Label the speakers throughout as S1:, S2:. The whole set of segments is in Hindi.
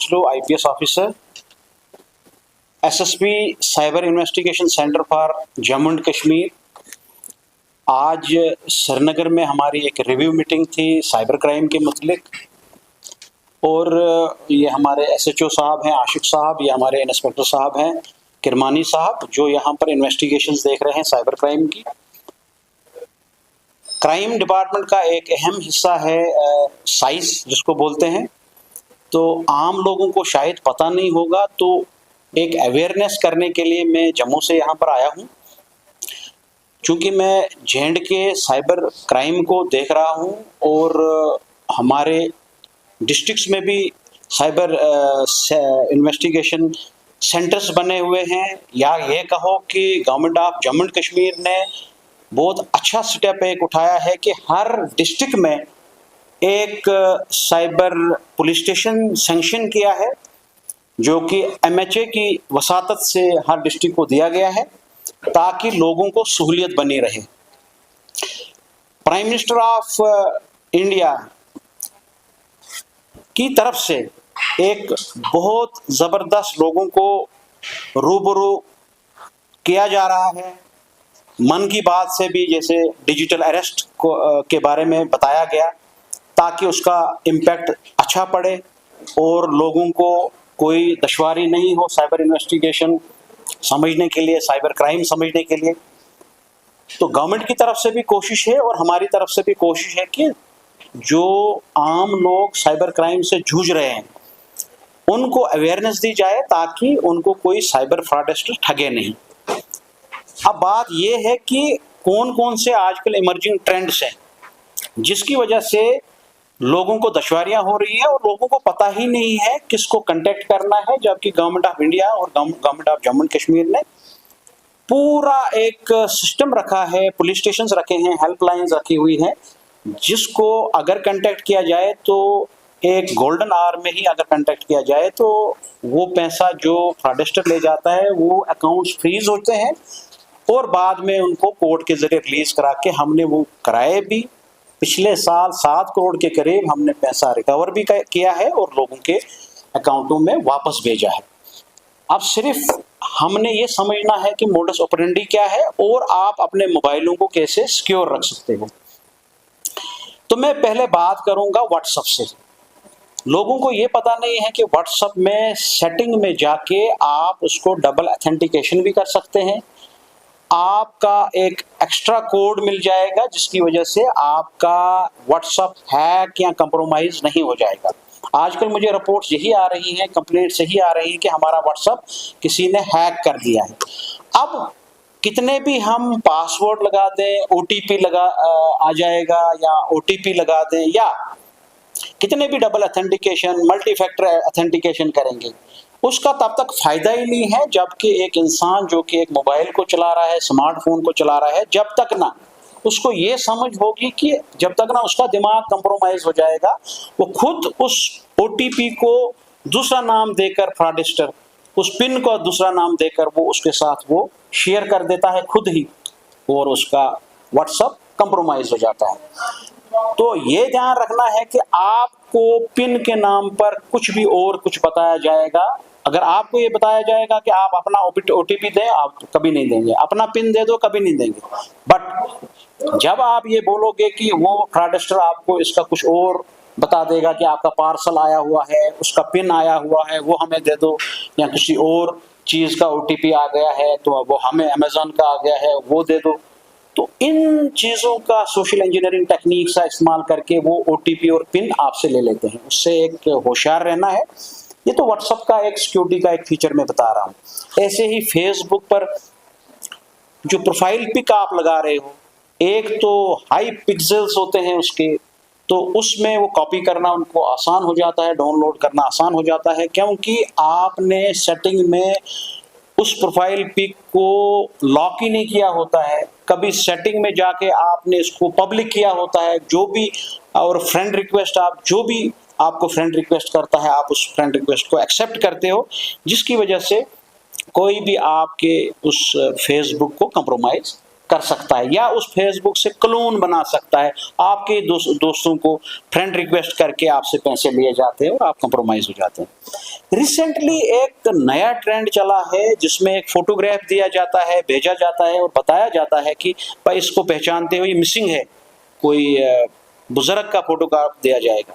S1: IPS officer, SSP cyber investigation centre for Jammu and Kashmir. आज श्रीनगर में हमारी एक रिव्यू मीटिंग थी साइबर क्राइम के मुतलिक, और ये हमारे SHO साहब हैं आशिक साहब, ये हमारे इंस्पेक्टर साहब हैं किरमानी साहब, जो यहाँ पर इन्वेस्टिगेशंस देख रहे हैं साइबर क्राइम की। क्राइम डिपार्टमेंट का एक अहम हिस्सा है साइस जिसको बोलते हैं। तो आम लोगों को शायद पता नहीं होगा, तो एक अवेयरनेस करने के लिए मैं जम्मू से यहाँ पर आया हूँ। चूँकि मैं झेंड के साइबर क्राइम को देख रहा हूँ और हमारे डिस्ट्रिक्ट्स में भी साइबर इन्वेस्टिगेशन सेंटर्स बने हुए हैं, या ये कहो कि government of Jammu and Kashmir ने बहुत अच्छा स्टेप एक उठाया है कि हर डिस्ट्रिक्ट में एक साइबर पुलिस स्टेशन सैंक्शन किया है, जो कि MHA की वसातत से हर डिस्ट्रिक्ट को दिया गया है ताकि लोगों को सहूलियत बनी रहे। प्राइम मिनिस्टर ऑफ इंडिया की तरफ से एक बहुत ज़बरदस्त लोगों को रूबरू किया जा रहा है। मन की बात से भी जैसे डिजिटल अरेस्ट के बारे में बताया गया ताकि उसका इम्पैक्ट अच्छा पड़े और लोगों को कोई दुश्वारी नहीं हो साइबर इन्वेस्टिगेशन समझने के लिए, साइबर क्राइम समझने के लिए। तो गवर्नमेंट की तरफ से भी कोशिश है और हमारी तरफ से भी कोशिश है कि जो आम लोग साइबर क्राइम से जूझ रहे हैं उनको अवेयरनेस दी जाए ताकि उनको कोई साइबर फ्रॉडस्टर ठगे नहीं। अब बात यह है कि कौन कौन से आजकल इमर्जिंग ट्रेंड्स हैं जिसकी वजह से लोगों को दुश्वारियां हो रही है और लोगों को पता ही नहीं है किसको कांटेक्ट करना है, जबकि गवर्नमेंट ऑफ इंडिया और government of Jammu and Kashmir ने पूरा एक सिस्टम रखा है, पुलिस स्टेशंस रखे हैं, हेल्पलाइंस रखी हुई हैं, जिसको अगर कांटेक्ट किया जाए तो एक गोल्डन आवर में ही अगर कांटेक्ट किया जाए तो वो पैसा जो फ्रॉडस्टर ले जाता है वो अकाउंट्स फ्रीज होते हैं और बाद में उनको कोर्ट के जरिए रिलीज करा के हमने वो कराए भी। पिछले साल 7 करोड़ के करीब हमने पैसा रिकवर भी किया है और लोगों के अकाउंटों में वापस भेजा है। अब सिर्फ हमने ये समझना है कि मोडस ऑपरेंडी क्या है और आप अपने मोबाइलों को कैसे सिक्योर रख सकते हो। तो मैं पहले बात करूंगा व्हाट्सएप से। लोगों को ये पता नहीं है कि व्हाट्सएप में सेटिंग में जाके आप उसको डबल ऑथेंटिकेशन भी कर सकते हैं। आपका एक एक्स्ट्रा कोड मिल जाएगा जिसकी वजह से आपका व्हाट्सएप हैक या कंप्रोमाइज नहीं हो जाएगा। आजकल मुझे रिपोर्ट्स यही आ रही हैं, कंप्लेंट्स यही आ रही हैं कि हमारा व्हाट्सएप किसी ने हैक कर दिया है। अब कितने भी हम पासवर्ड लगा दें, OTP आ जाएगा, या OTP लगा दें, या कितने भी double authentication, multi factor authentication करेंगे, उसका तब तक फायदा ही नहीं है जबकि एक इंसान जो कि एक मोबाइल को चला रहा है, स्मार्टफोन को चला रहा है, जब तक ना उसको ये समझ होगी कि जब तक ना उसका दिमाग कंप्रोमाइज हो जाएगा, वो खुद उस OTP को दूसरा नाम देकर फ्रॉडस्टर उस पिन को दूसरा नाम देकर वो उसके साथ वो शेयर कर देता है खुद ही, और उसका व्हाट्सएप कंप्रोमाइज हो जाता है। तो ये ध्यान रखना है कि आपको पिन के नाम पर कुछ भी और कुछ बताया जाएगा। अगर आपको ये बताया जाएगा कि आप अपना OTP दें, आप कभी नहीं देंगे, अपना पिन दे दो, कभी नहीं देंगे। बट जब आप ये बोलोगे कि वो फ्रॉडस्टर आपको इसका कुछ और बता देगा कि आपका पार्सल आया हुआ है, उसका पिन आया हुआ है, वो हमें दे दो, या किसी और चीज़ का OTP आ गया है तो वो हमें अमेज़न का आ गया है वो दे दो। तो इन चीज़ों का सोशल इंजीनियरिंग टेक्निक का इस्तेमाल करके वो OTP और पिन आपसे ले लेते हैं। उससे एक होशियार रहना है। ये तो व्हाट्सएप का एक सिक्योरिटी का एक फीचर मैं बता रहा हूँ। ऐसे ही फेसबुक पर जो प्रोफाइल पिक आप लगा रहे हो, एक तो हाई पिक्सेल्स होते हैं उसके, तो उसमें वो कॉपी करना उनको आसान हो जाता है, डाउनलोड करना आसान हो जाता है, क्योंकि आपने सेटिंग में उस प्रोफाइल पिक को लॉक ही नहीं किया होता है। कभी सेटिंग में जाके आपने इसको पब्लिक किया होता है, जो भी, और फ्रेंड रिक्वेस्ट, आप जो भी आपको फ्रेंड रिक्वेस्ट करता है आप उस फ्रेंड रिक्वेस्ट को एक्सेप्ट करते हो, जिसकी वजह से कोई भी आपके उस फेसबुक को कंप्रोमाइज कर सकता है या उस फेसबुक से क्लोन बना सकता है। आपके दोस्तों को फ्रेंड रिक्वेस्ट करके आपसे पैसे लिए जाते हैं और आप कंप्रोमाइज हो जाते हैं। रिसेंटली एक नया ट्रेंड चला है जिसमें एक फोटोग्राफ दिया जाता है, भेजा जाता है और बताया जाता है कि भाई इसको पहचानते हो, ये मिसिंग है, कोई बुजुर्ग का फोटोग्राफ दिया जाएगा।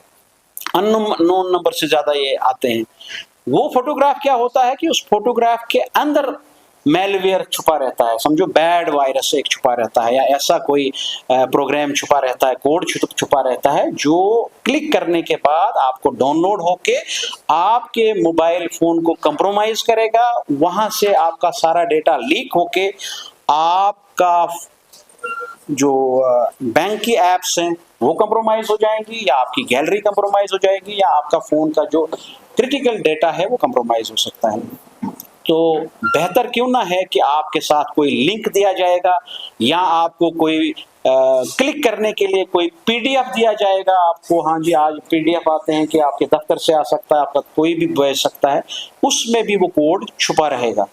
S1: अननोन नंबर से ज्यादा ये आते हैं। वो फोटोग्राफ क्या होता है कि उस फोटोग्राफ के अंदर मेलवेयर छुपा रहता है, समझो बैड वायरस एक छुपा रहता है या ऐसा कोई प्रोग्राम छुपा रहता है, कोड छुपा रहता है जो क्लिक करने के बाद आपको डाउनलोड होके आपके मोबाइल फोन को कंप्रोमाइज करेगा। वहां से आपका सारा डेटा लीक होके आपका जो बैंक की एप्स हैं वो कंप्रोमाइज हो जाएंगी या आपकी गैलरी कंप्रोमाइज हो जाएगी या आपका फोन का जो क्रिटिकल डेटा है वो कंप्रोमाइज हो सकता है। तो बेहतर क्यों ना है कि आपके साथ कोई लिंक दिया जाएगा या आपको कोई क्लिक करने के लिए कोई पीडीएफ दिया जाएगा आपको। हाँ जी, आज पीडीएफ आते हैं कि आपके दफ्तर से आ सकता है, आपका कोई भी भेज सकता है, उसमें भी वो कोड छुपा रहेगा।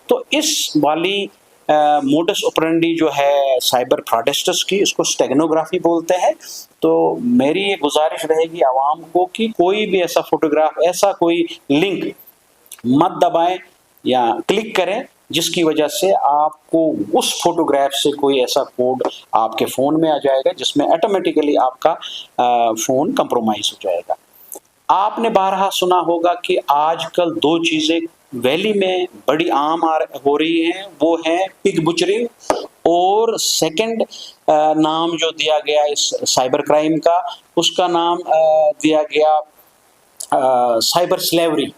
S1: तो इस वाली मोडस ऑपरेंडी जो है साइबर फ्रॉडस्टर्स की, इसको स्टेगनोग्राफी बोलते हैं। तो मेरी ये गुजारिश रहेगी आवाम को कि कोई भी ऐसा फोटोग्राफ, ऐसा कोई लिंक मत दबाएं या क्लिक करें जिसकी वजह से आपको उस फोटोग्राफ से कोई ऐसा कोड आपके फोन में आ जाएगा जिसमें ऑटोमेटिकली आपका फोन कंप्रोमाइज हो जाएगा। आपने बारहा सुना होगा कि आजकल दो चीजें वैली में बड़ी आम हो रही हैं, वो है पिग बुचरिंग और सेकंड नाम जो दिया गया इस साइबर क्राइम का, उसका नाम दिया गया साइबर स्लेवरी।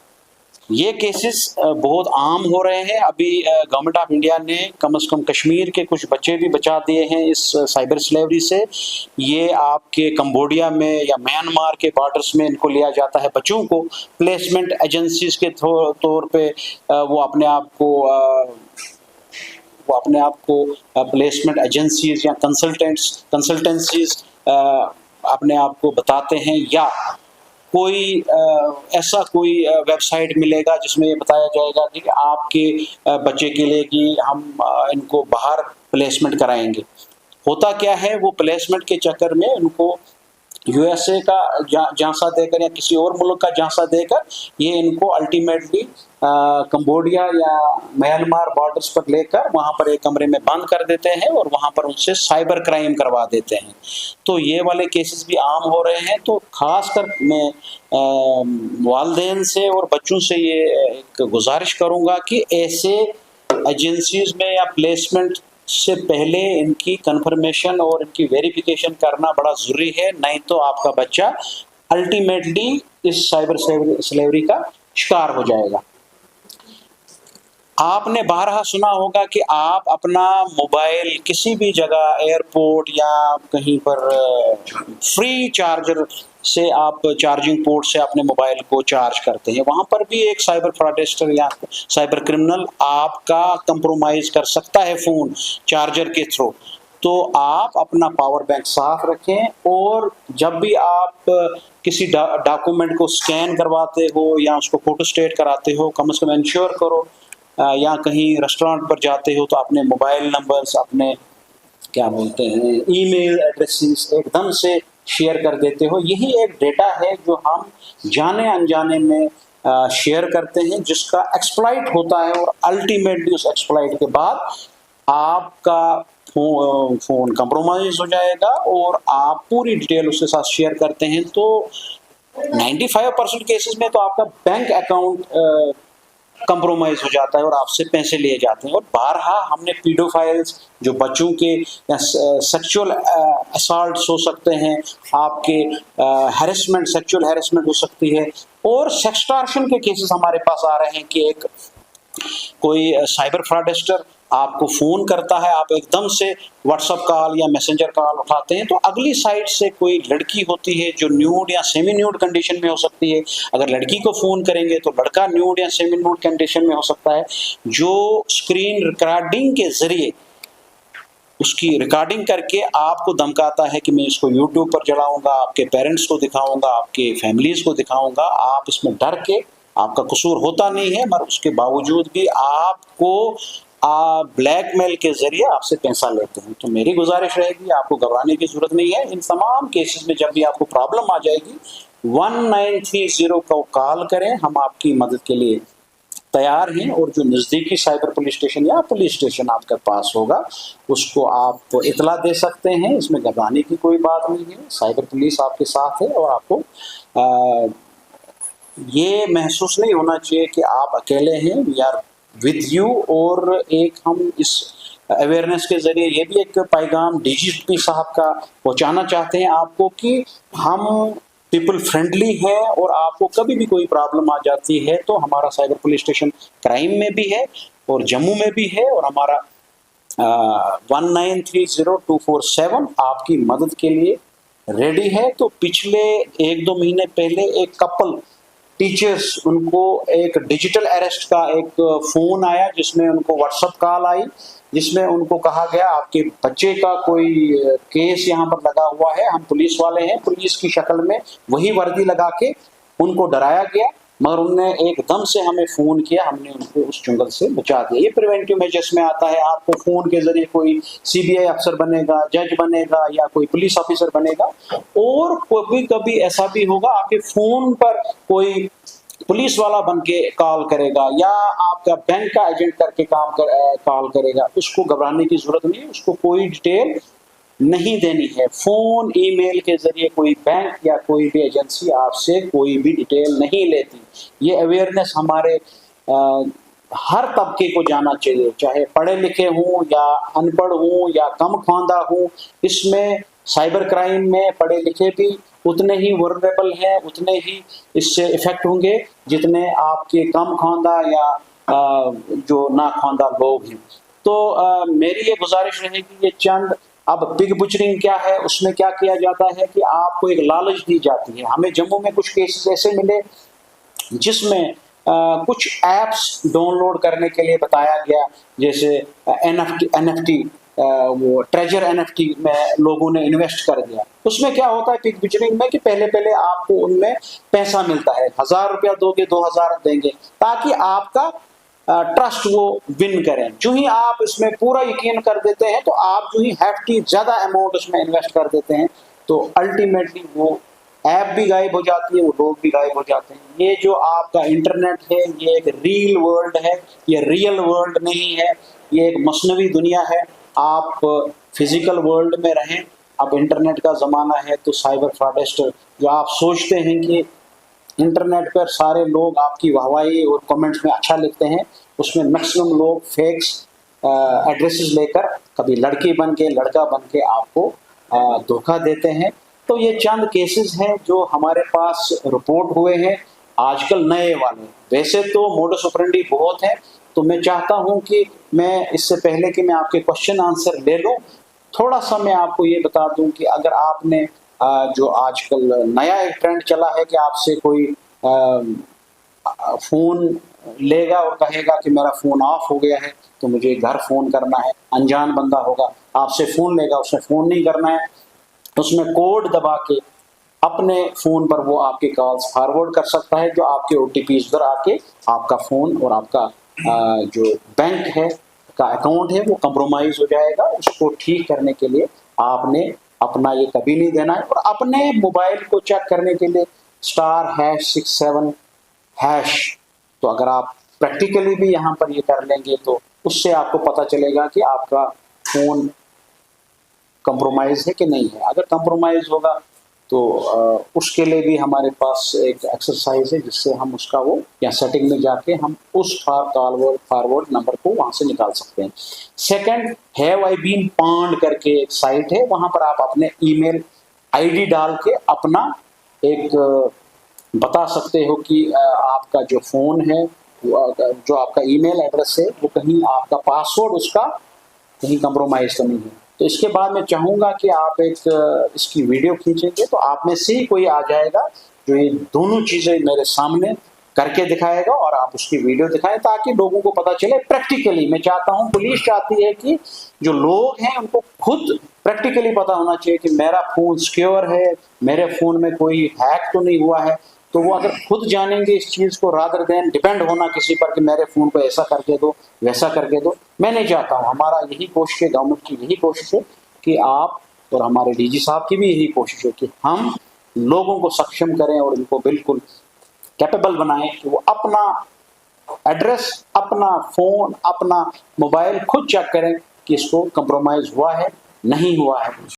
S1: ये केसेस बहुत आम हो रहे हैं। अभी गवर्नमेंट ऑफ इंडिया ने कम से कम कश्मीर के कुछ बच्चे भी बचा दिए हैं इस साइबर स्लेवरी से। ये आपके कंबोडिया में या म्यांमार के बॉर्डर्स में इनको लिया जाता है बच्चों को, प्लेसमेंट एजेंसीज के तौर पे वो अपने आप को प्लेसमेंट एजेंसीज या कंसल्टेंसीज अपने आप को बताते हैं, या कोई ऐसा कोई वेबसाइट मिलेगा जिसमें ये बताया जाएगा कि आपके बच्चे के लिए कि हम इनको बाहर प्लेसमेंट कराएंगे। होता क्या है, वो प्लेसमेंट के चक्कर में उनको यूएसए का झांसा देकर या किसी और मुल्क का झांसा देकर ये इनको अल्टीमेटली कंबोडिया या म्यांमार बॉर्डर्स पर लेकर वहां पर एक कमरे में बंद कर देते हैं और वहां पर उनसे साइबर क्राइम करवा देते हैं। तो ये वाले केसेस भी आम हो रहे हैं। तो खासकर मैं वालिदैन से और बच्चों से ये एक गुजारिश करूंगा कि ऐसे एजेंसीज में या प्लेसमेंट से पहले इनकी कंफर्मेशन और इनकी वेरिफिकेशन करना बड़ा जरूरी है, नहीं तो आपका बच्चा अल्टीमेटली इस साइबर स्लेवरी का शिकार हो जाएगा। आपने बारहा सुना होगा कि आप अपना मोबाइल किसी भी जगह, एयरपोर्ट या कहीं पर फ्री चार्जर से आप चार्जिंग पोर्ट से अपने मोबाइल को चार्ज करते हैं, वहां पर भी एक साइबर फ्रॉडस्टर या साइबर क्रिमिनल आपका कंप्रोमाइज कर सकता है फोन चार्जर के थ्रू। तो आप अपना पावर बैंक साफ रखें और जब भी आप किसी डॉक्यूमेंट को स्कैन करवाते हो या उसको फोटो स्टेट कराते हो, कम से कम इंश्योर करो, या कहीं रेस्टोरेंट पर जाते हो तो अपने मोबाइल नंबर्स, अपने क्या बोलते हैं ईमेल एड्रेसेस एकदम से शेयर कर देते हो। यही एक डेटा है जो हम जाने अनजाने में शेयर करते हैं, जिसका एक्सप्लॉइट होता है और अल्टीमेटली उस एक्सप्लॉइट के बाद आपका फोन कंप्रोमाइज हो जाएगा और आप पूरी डिटेल उसके साथ शेयर करते हैं। तो 95% केसेस में तो आपका बैंक अकाउंट कंप्रोमाइज हो जाता है और आपसे पैसे लिए जाते हैं। और बारहा हमने पीडोफाइल्स जो बच्चों के सेक्सुअल असॉल्ट्स हो सकते हैं, आपके हैरेसमेंट, सेक्सुअल हैरेसमेंट हो सकती है, और सेक्सटॉर्शन के केसेस हमारे पास आ रहे हैं कि एक कोई साइबर फ्रॉडस्टर आपको फोन करता है, आप एकदम से व्हाट्सएप कॉल या मैसेंजर कॉल उठाते हैं तो अगली साइड से कोई लड़की होती है जो न्यूड या सेमी न्यूड कंडीशन में हो सकती है। अगर लड़की को फोन करेंगे तो लड़का न्यूड या सेमी न्यूड कंडीशन में हो सकता है, जो स्क्रीन रिकॉर्डिंग के जरिए उसकी रिकॉर्डिंग करके आपको धमकाता है कि मैं इसको यूट्यूब पर चलाऊंगा, आपके पेरेंट्स को दिखाऊंगा, आपके फैमिलीज को दिखाऊंगा। आप इसमें डर के, आपका कसूर होता नहीं है मगर उसके बावजूद भी आपको ब्लैकमेल के जरिए आपसे पैसा लेते हैं। तो मेरी गुजारिश रहेगी, आपको घबराने की जरूरत नहीं है। इन तमाम केसेस में जब भी आपको प्रॉब्लम आ जाएगी 1930 को कॉल करें, हम आपकी मदद के लिए तैयार हैं। और जो नज़दीकी साइबर पुलिस स्टेशन या पुलिस स्टेशन आपके पास होगा उसको आप इतला दे सकते हैं। इसमें घबराने की कोई बात नहीं है, साइबर पुलिस आपके साथ है। और आपको ये महसूस नहीं होना चाहिए कि आप अकेले हैं, वी आर विद यू। और एक हम इस अवेयरनेस के जरिए ये भी एक पैगाम डीजीपी साहब का पहुंचाना चाहते हैं आपको कि हम पीपल फ्रेंडली हैं। और आपको कभी भी कोई प्रॉब्लम आ जाती है तो हमारा साइबर पुलिस स्टेशन क्राइम में भी है और जम्मू में भी है। और हमारा 1930-247 आपकी मदद के लिए रेडी है। तो पिछले 1-2 महीने पहले एक कपल टीचर्स, उनको एक डिजिटल अरेस्ट का एक फोन आया जिसमें उनको व्हाट्सएप कॉल आई, जिसमें उनको कहा गया आपके बच्चे का कोई केस यहाँ पर लगा हुआ है, हम पुलिस वाले हैं। पुलिस की शक्ल में वही वर्दी लगा के उनको डराया गया, मगर उनने एकदम से हमें फोन किया, हमने उनको उस चुंगल से बचा दिया। ये प्रिवेंटिव मेजर्स में आता है। आपको फोन के जरिए कोई सीबीआई अफसर बनेगा, जज बनेगा या कोई पुलिस ऑफिसर बनेगा। और कभी कभी ऐसा भी होगा आपके फोन पर कोई पुलिस वाला बन के कॉल करेगा या आपका बैंक का एजेंट करके कॉल करेगा। उसको घबराने की जरूरत नहीं है, उसको कोई डिटेल नहीं देनी है। फोन ईमेल के जरिए कोई बैंक या कोई भी एजेंसी आपसे कोई भी डिटेल नहीं लेती। ये अवेयरनेस हमारे हर तबके को जाना चाहिए, चाहे पढ़े लिखे हों या अनपढ़ हों या कम ख्वांदा हों। इसमें साइबर क्राइम में पढ़े लिखे भी उतने ही वल्नरेबल हैं, उतने ही इससे इफेक्ट होंगे जितने आपके कम ख्वांदा या जो ना ख्वांदा लोग हैं। तो मेरी ये गुजारिश रहेगी, ये चंद अब पिग बुचरिंग क्या है, उसमें क्या किया जाता है कि आपको एक लालच दी जाती है। हमें जम्मू में कुछ केसेस ऐसे मिले जिसमें कुछ ऐप्स डाउनलोड करने के लिए बताया गया, जैसे एनएफटी वो ट्रेजर एनएफटी में लोगों ने इन्वेस्ट कर दिया। उसमें क्या होता है पिग बुचरिंग में कि पहले पहले आपको उनमें पैसा मिलता है, 1000 रुपया दोगे 2000 देंगे ताकि आपका ट्रस्ट वो विन करें। जो ही आप इसमें पूरा यकीन कर देते हैं तो आप जो ही हैफ्टी ज्यादा अमाउंट उसमें इन्वेस्ट कर देते हैं तो अल्टीमेटली वो ऐप भी गायब हो जाती है, वो लोग भी गायब हो जाते हैं। ये जो आपका इंटरनेट है ये एक रियल वर्ल्ड है, ये रियल वर्ल्ड नहीं है, ये एक मसनवी दुनिया है। आप फिजिकल वर्ल्ड में रहें, अब इंटरनेट का ज़माना है तो साइबर फ्रॉडस्टर जो आप सोचते हैं कि इंटरनेट पर सारे लोग आपकी वाहवाही और कमेंट्स में अच्छा लिखते हैं, उसमें मैक्सिमम लोग फेक्स एड्रेसेस लेकर कभी लड़की बन के लड़का बन के आपको धोखा देते हैं। तो ये चंद केसेस हैं जो हमारे पास रिपोर्ट हुए हैं आजकल नए वाले। वैसे तो मोडस ऑपरेंडी बहुत है, तो मैं चाहता हूं कि मैं इससे पहले कि मैं आपके क्वेश्चन आंसर ले लूं, थोड़ा सा मैं आपको ये बता दूं कि अगर आपने जो आजकल नया एक ट्रेंड चला है कि आपसे कोई फ़ोन लेगा और कहेगा कि मेरा फ़ोन ऑफ हो गया है तो मुझे घर फ़ोन करना है। अनजान बंदा होगा, आपसे फ़ोन लेगा, उसने फ़ोन नहीं करना है, उसमें कोड दबा के अपने फ़ोन पर वो आपके कॉल्स फॉरवर्ड कर सकता है, जो आपके OTPs पर आके आपका फ़ोन और आपका जो बैंक है का अकाउंट है वो कंप्रोमाइज़ हो जाएगा। उसको ठीक करने के लिए आपने अपना ये कभी नहीं देना है। और अपने मोबाइल को चेक करने के लिए *#67# तो अगर आप प्रैक्टिकली भी यहाँ पर ये कर लेंगे तो उससे आपको पता चलेगा कि आपका फ़ोन कंप्रोमाइज़ है कि नहीं है। अगर कंप्रोमाइज़ होगा तो उसके लिए भी हमारे पास एक एक्सरसाइज है जिससे हम उसका वो या सेटिंग में जाके हम उस फॉरवर्ड नंबर को वहाँ से निकाल सकते हैं। Second, have I been pond करके एक साइट है, वहाँ पर आप अपने ईमेल आईडी डाल के अपना एक बता सकते हो कि आपका जो फ़ोन है जो आपका ईमेल एड्रेस है वो कहीं आपका पासवर्ड उसका कहीं कंप्रोमाइज़ तो नहीं है। तो इसके बाद मैं चाहूँगा कि आप एक इसकी वीडियो खींचेंगे तो आप में से ही कोई आ जाएगा जो ये दोनों चीज़ें मेरे सामने करके दिखाएगा और आप उसकी वीडियो दिखाएं ताकि लोगों को पता चले प्रैक्टिकली। मैं चाहता हूँ, पुलिस चाहती है कि जो लोग हैं उनको खुद प्रैक्टिकली पता होना चाहिए कि मेरा फ़ोन सिक्योर है, मेरे फ़ोन में कोई हैक तो नहीं हुआ है। तो वो अगर खुद जानेंगे इस चीज़ को, रादर देन डिपेंड होना किसी पर कि मेरे फ़ोन को ऐसा करके दो, वैसा करके दो। मैं नहीं चाहता हूँ, हमारा यही कोशिश है, गवर्नमेंट की यही कोशिश है कि आप और हमारे डीजी साहब की भी यही कोशिश है कि हम लोगों को सक्षम करें और उनको बिल्कुल कैपेबल बनाएं कि वो अपना एड्रेस, अपना फ़ोन, अपना मोबाइल खुद चेक करें कि इसको कंप्रोमाइज़ हुआ है, नहीं हुआ है।